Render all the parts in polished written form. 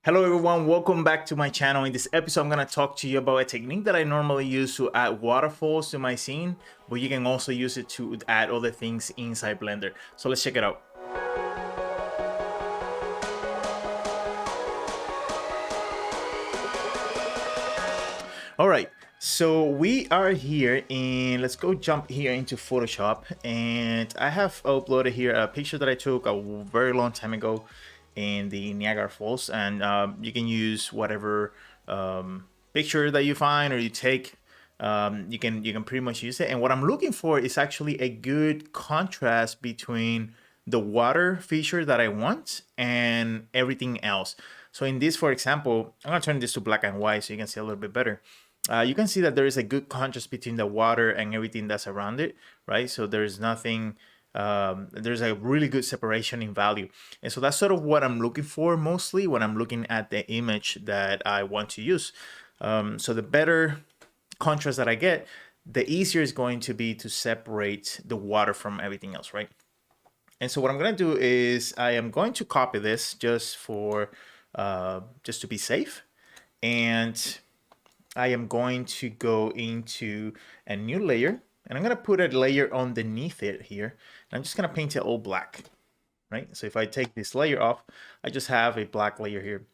Hello everyone, welcome back to my channel. In this episode, I'm going to talk to you about a technique that I normally use to add waterfalls to my scene, but you can also use it to add other things inside Blender. So let's check it out. All right, so we are here and let's go jump here into Photoshop. And I have uploaded here a picture that I took a very long time ago in the Niagara Falls, and you can use whatever picture that you find or you take. You can pretty much use it. And what I'm looking for is actually a good contrast between the water feature that I want and everything else. So in this, for example, I'm gonna turn this to black and white so you can see a little bit better. You can see that there is a good contrast between the water and everything that's around it, right? So there's nothing, there's a really good separation in value. And so that's sort of what I'm looking for mostly when I'm looking at the image that I want to use. So the better contrast that I get, the easier it's going to be to separate the water from everything else, right? And so what I'm going to do is I am going to copy this just to be safe. And I am going to go into a new layer and I'm going to put a layer underneath it here. And I'm just going to paint it all black, right? So if I take this layer off, I just have a black layer here.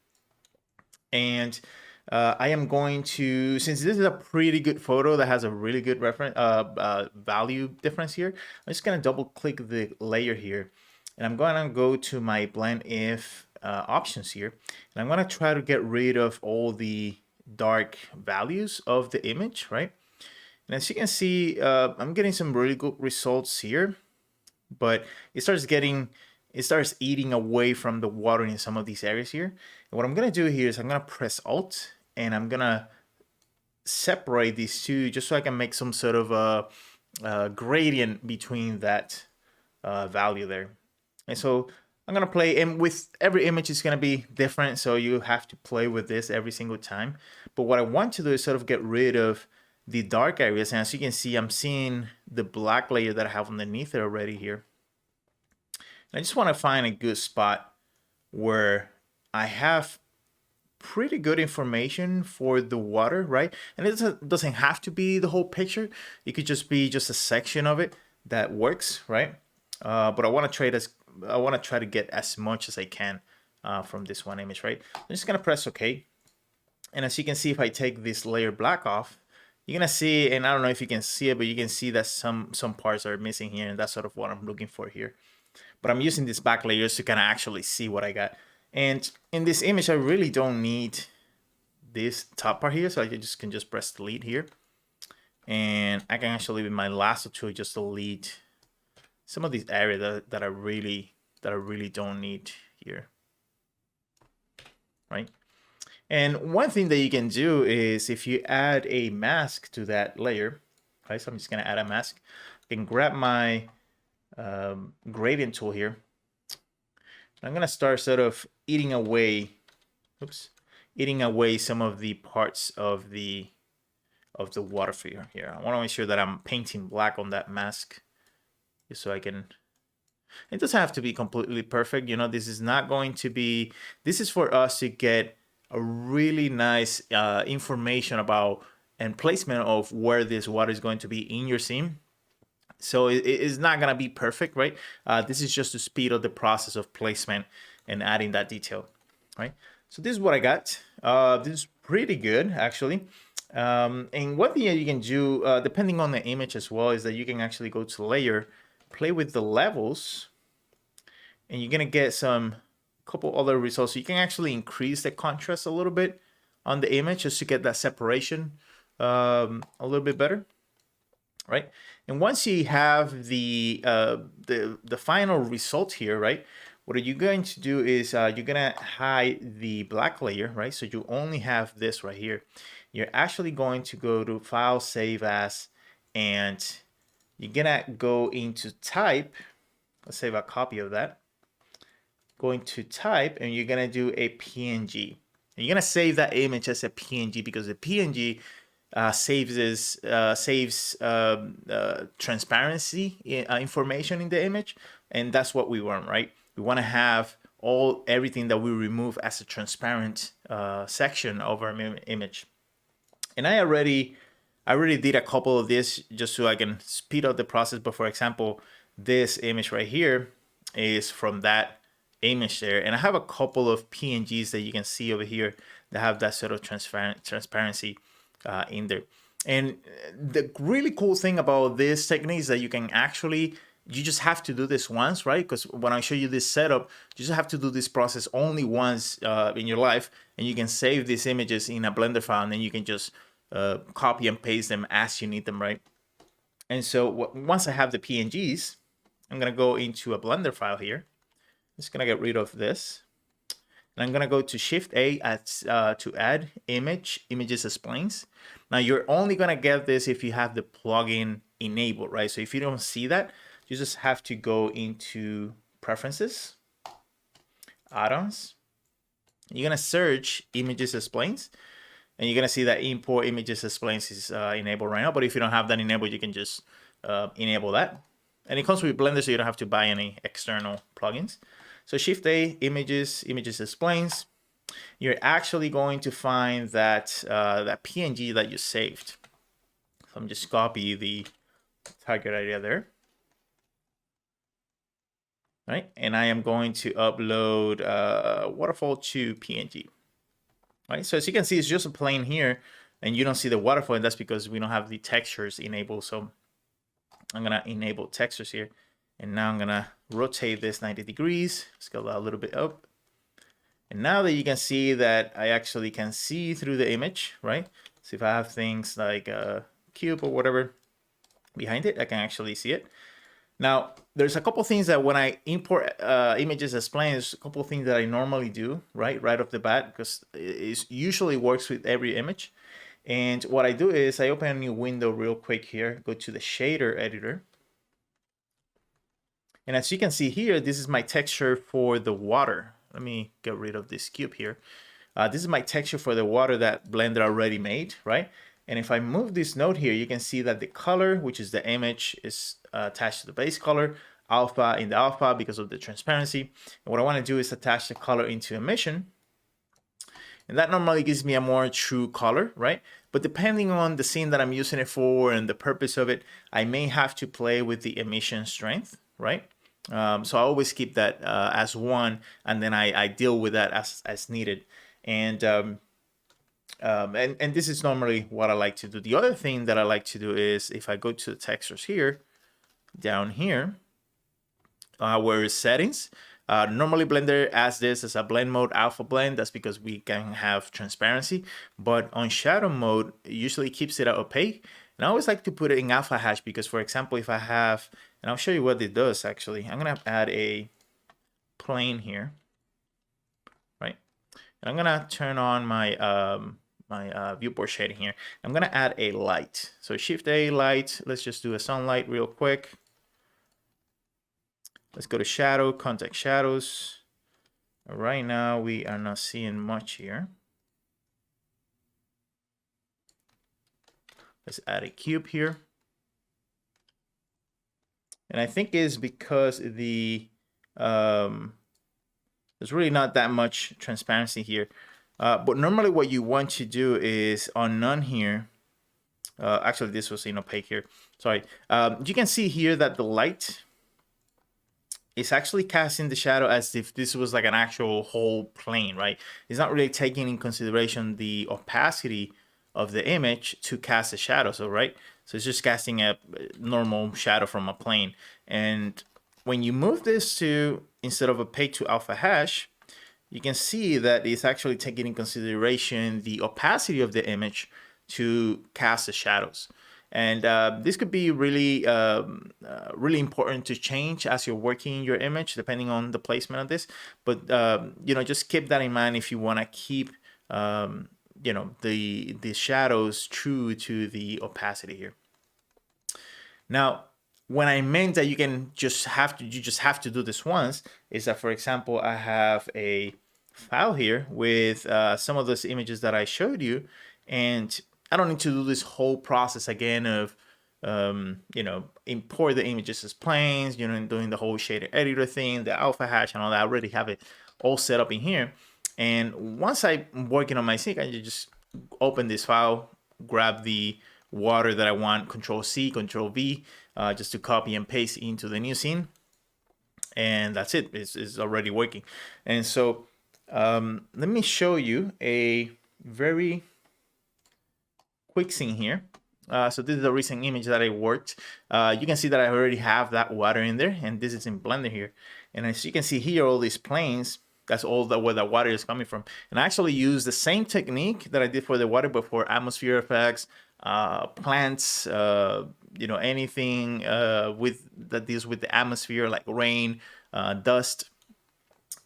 And I am going to, since this is a pretty good photo that has a really good reference value difference here, I'm just going to double click the layer here. And I'm going to go to my blend if options here. And I'm going to try to get rid of all the dark values of the image, right? And as you can see, I'm getting some really good results here, but it starts eating away from the water in some of these areas here. And what I'm gonna do here is I'm gonna press Alt and I'm gonna separate these two just so I can make some sort of a gradient between that value there. And so I'm gonna play, and with every image it's gonna be different, so you have to play with this every single time. But what I want to do is sort of get rid of the dark areas, and as you can see, I'm seeing the black layer that I have underneath it already here. And I just want to find a good spot where I have pretty good information for the water, right? And it doesn't have to be the whole picture. It could just be just a section of it that works, right? But I want to try to get as much as I can from this one image, right? I'm just gonna press OK. And as you can see, if I take this layer black off, you're gonna see, and I don't know if you can see it, but you can see that some parts are missing here, and that's sort of what I'm looking for here. But I'm using these back layers to kind of actually see what I got. And in this image, I really don't need this top part here, so I can just press delete here. And I can actually, with my lasso tool, just delete some of these areas that I really don't need here, right? And one thing that you can do is if you add a mask to that layer, right? So I'm just gonna add a mask. I can grab my gradient tool here. I'm gonna start sort of eating away, eating away some of the parts of the water figure here. I want to make sure that I'm painting black on that mask, just so I can. It doesn't have to be completely perfect, you know. This is not going to be. This is for us to get a really nice information about and placement of where this water is going to be in your scene. So it's not gonna be perfect, right? This is just to speed up the process of placement and adding that detail, right? So this is what I got. This is pretty good, actually. And one thing that you can do, depending on the image as well, is that you can actually go to layer, play with the levels, and you're gonna get some couple other results. So you can actually increase the contrast a little bit on the image just to get that separation a little bit better, right? And once you have the final result here, right? What you're going to do is you're gonna hide the black layer, right? So you only have this right here. You're actually going to go to File, Save As, and you're gonna go into Type. Let's save a copy of that. Going to Type, and you're gonna do a PNG. And you're gonna save that image as a PNG because the PNG saves transparency information in the image, and that's what we want, right? We want to have everything that we remove as a transparent section of our image. And I already did a couple of this just so I can speed up the process. But for example, this image right here is from that image there, and I have a couple of PNGs that you can see over here that have that sort of transparency in there. And the really cool thing about this technique is that you just have to do this once, right? Because when I show you this setup, you just have to do this process only once in your life, and you can save these images in a Blender file, and then you can just copy and paste them as you need them, right? And so once I have the PNGs, I'm gonna go into a Blender file here. I'm just gonna get rid of this. And I'm gonna go to Shift A to add images as planes. Now you're only gonna get this if you have the plugin enabled, right? So if you don't see that, you just have to go into Preferences, Add-ons. You're gonna search images as planes, and you're gonna see that import images as planes is enabled right now. But if you don't have that enabled, you can just enable that. And it comes with Blender, so you don't have to buy any external plugins. So Shift A, images as planes. You're actually going to find that that PNG that you saved. So I'm just copy the target area there. Right, and I am going to upload waterfall to PNG. Right, so as you can see, it's just a plane here, and you don't see the waterfall, and that's because we don't have the textures enabled. So I'm gonna enable textures here, and now I'm gonna rotate this 90 degrees, scale that a little bit up. And now that you can see that I actually can see through the image, right? So if I have things like a cube or whatever behind it, I can actually see it. Now, there's a couple things that when I import images as planes, a couple things that I normally do, right off the bat, because it usually works with every image. And what I do is I open a new window real quick here, go to the shader editor. And as you can see here, this is my texture for the water. Let me get rid of this cube here. This is my texture for the water that Blender already made, right? And if I move this node here, you can see that the color, which is the image, is attached to the base color, alpha in the alpha because of the transparency. And what I want to do is attach the color into emission. And that normally gives me a more true color, right? But depending on the scene that I'm using it for and the purpose of it, I may have to play with the emission strength, right? So I always keep that as 1, and then I deal with that as needed. And this is normally what I like to do. The other thing that I like to do is if I go to the textures here, down here, where is settings, normally Blender adds this as a blend mode alpha blend. That's because we can have transparency, but on shadow mode, it usually keeps it opaque. And I always like to put it in alpha hash because, for example, if I have, and I'll show you what it does actually, I'm gonna add a plane here, right? And I'm gonna turn on my viewport shading here. I'm gonna add a light. So Shift A, light. Let's just do a sunlight real quick. Let's go to shadow, context shadows. Right now we are not seeing much here. Let's add a cube here. And I think it's because there's really not that much transparency here. But normally what you want to do is on none here. Actually, this was in opaque here. Sorry. You can see here that the light is actually casting the shadow as if this was like an actual whole plane, right? It's not really taking in consideration the opacity of the image to cast the shadow. So, right? So it's just casting a normal shadow from a plane. And when you move this to, instead of opaque to alpha hash, you can see that it's actually taking in consideration the opacity of the image to cast the shadows. And this could be really, really important to change as you're working your image, depending on the placement of this. But you know, just keep that in mind if you want to keep, you know, the shadows true to the opacity here. Now, when I meant that you just have to do this once, is that, for example, I have a file here with some of those images that I showed you, and I don't need to do this whole process again of you know, import the images as planes, you know, doing the whole shader editor thing, the alpha hash and all that. I already have it all set up in here. And once I'm working on my sink, I just open this file, grab the water that I want, Control C, Control V, just to copy and paste into the new scene. And that's it. It's already working. And so let me show you a very quick scene here. So this is a recent image that I worked. You can see that I already have that water in there, and this is in Blender here. And as you can see here, all these planes, that's all where the water is coming from. And I actually use the same technique that I did for the water, but for atmosphere effects, plants, you know, anything that deals with the atmosphere, like rain, dust,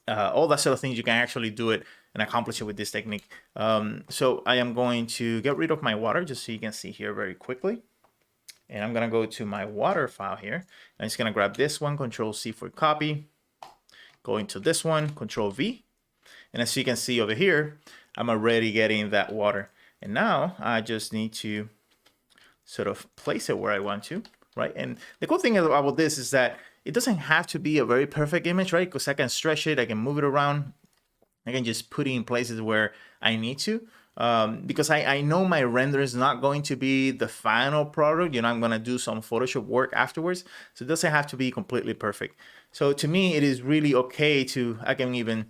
all that sort of things. You can actually do it and accomplish it with this technique. So I am going to get rid of my water just so you can see here very quickly. And I'm gonna go to my water file here. I'm just gonna grab this one, Control C for copy. Go into this one, Control V. And as you can see over here, I'm already getting that water. And now I just need to sort of place it where I want to, right? And the cool thing about this is that it doesn't have to be a very perfect image, right? Because I can stretch it, I can move it around. I can just put it in places where I need to. Because I know my render is not going to be the final product. You know, I'm going to do some Photoshop work afterwards. So it doesn't have to be completely perfect. So to me, it is really okay I can even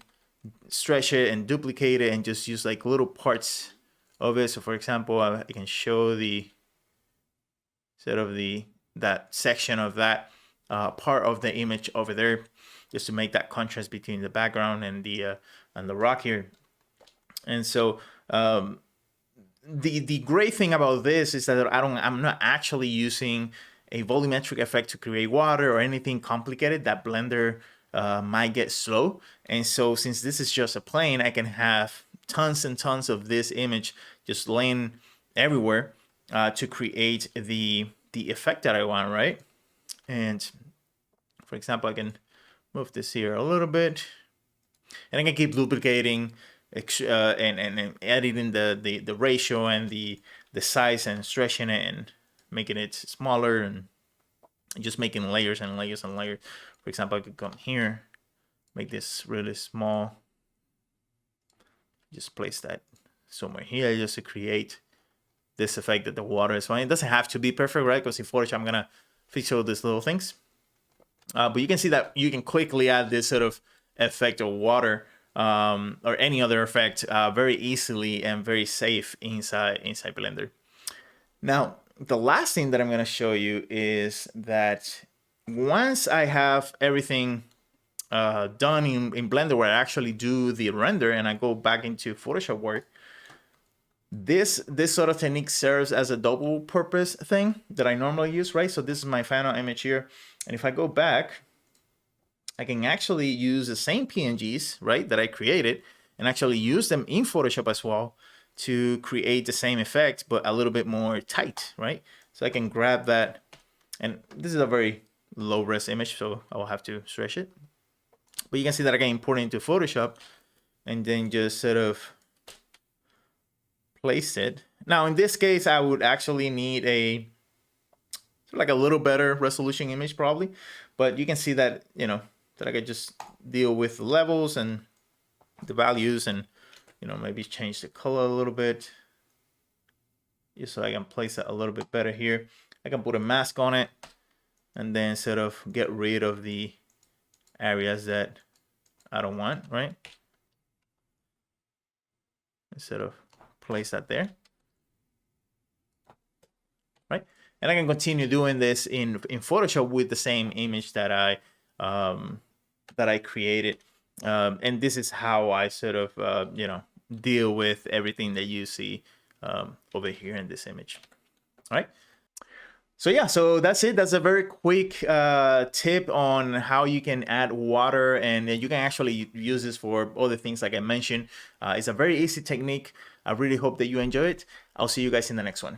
stretch it and duplicate it and just use like little parts of it. So for example, I can show the sort of that section of that part of the image over there, just to make that contrast between the background and the rock here. And so the great thing about this is that I'm not actually using a volumetric effect to create water or anything complicated that Blender might get slow. And so since this is just a plane, I can have tons and tons of this image just laying everywhere to create the effect that I want, right? And for example, I can move this here a little bit, and I can keep duplicating and editing the ratio and the size and stretching it and making it smaller and just making layers and layers and layers. For example, I could come here, make this really small, just place that somewhere here just to create this effect that the water is fine. It doesn't have to be perfect, right? Because in Photoshop, I'm gonna fix all these little things. But you can see that you can quickly add this sort of effect of water or any other effect very easily and very safe inside Blender. Now, the last thing that I'm going to show you is that once I have everything done in Blender where I actually do the render and I go back into Photoshop work, this sort of technique serves as a double purpose thing that I normally use, right? So this is my final image here. And if I go back, I can actually use the same PNGs, right, that I created and actually use them in Photoshop as well to create the same effect, but a little bit more tight, right? So I can grab that, and this is a very low res image, so I will have to stretch it. But you can see that I can import it into Photoshop and then just sort of place it. Now, in this case, I would actually need like a little better resolution image probably, but you can see that, you know, that I could just deal with the levels and the values and, you know, maybe change the color a little bit just so I can place it a little bit better here. I can put a mask on it and then sort of get rid of the areas that I don't want, right? Instead of place that there, right? And I can continue doing this in Photoshop with the same image that I created. And this is how I sort of, you know, deal with everything that you see over here in this image. All right. So yeah, so that's it. That's a very quick tip on how you can add water, and you can actually use this for other things like I mentioned. It's a very easy technique. I really hope that you enjoy it. I'll see you guys in the next one.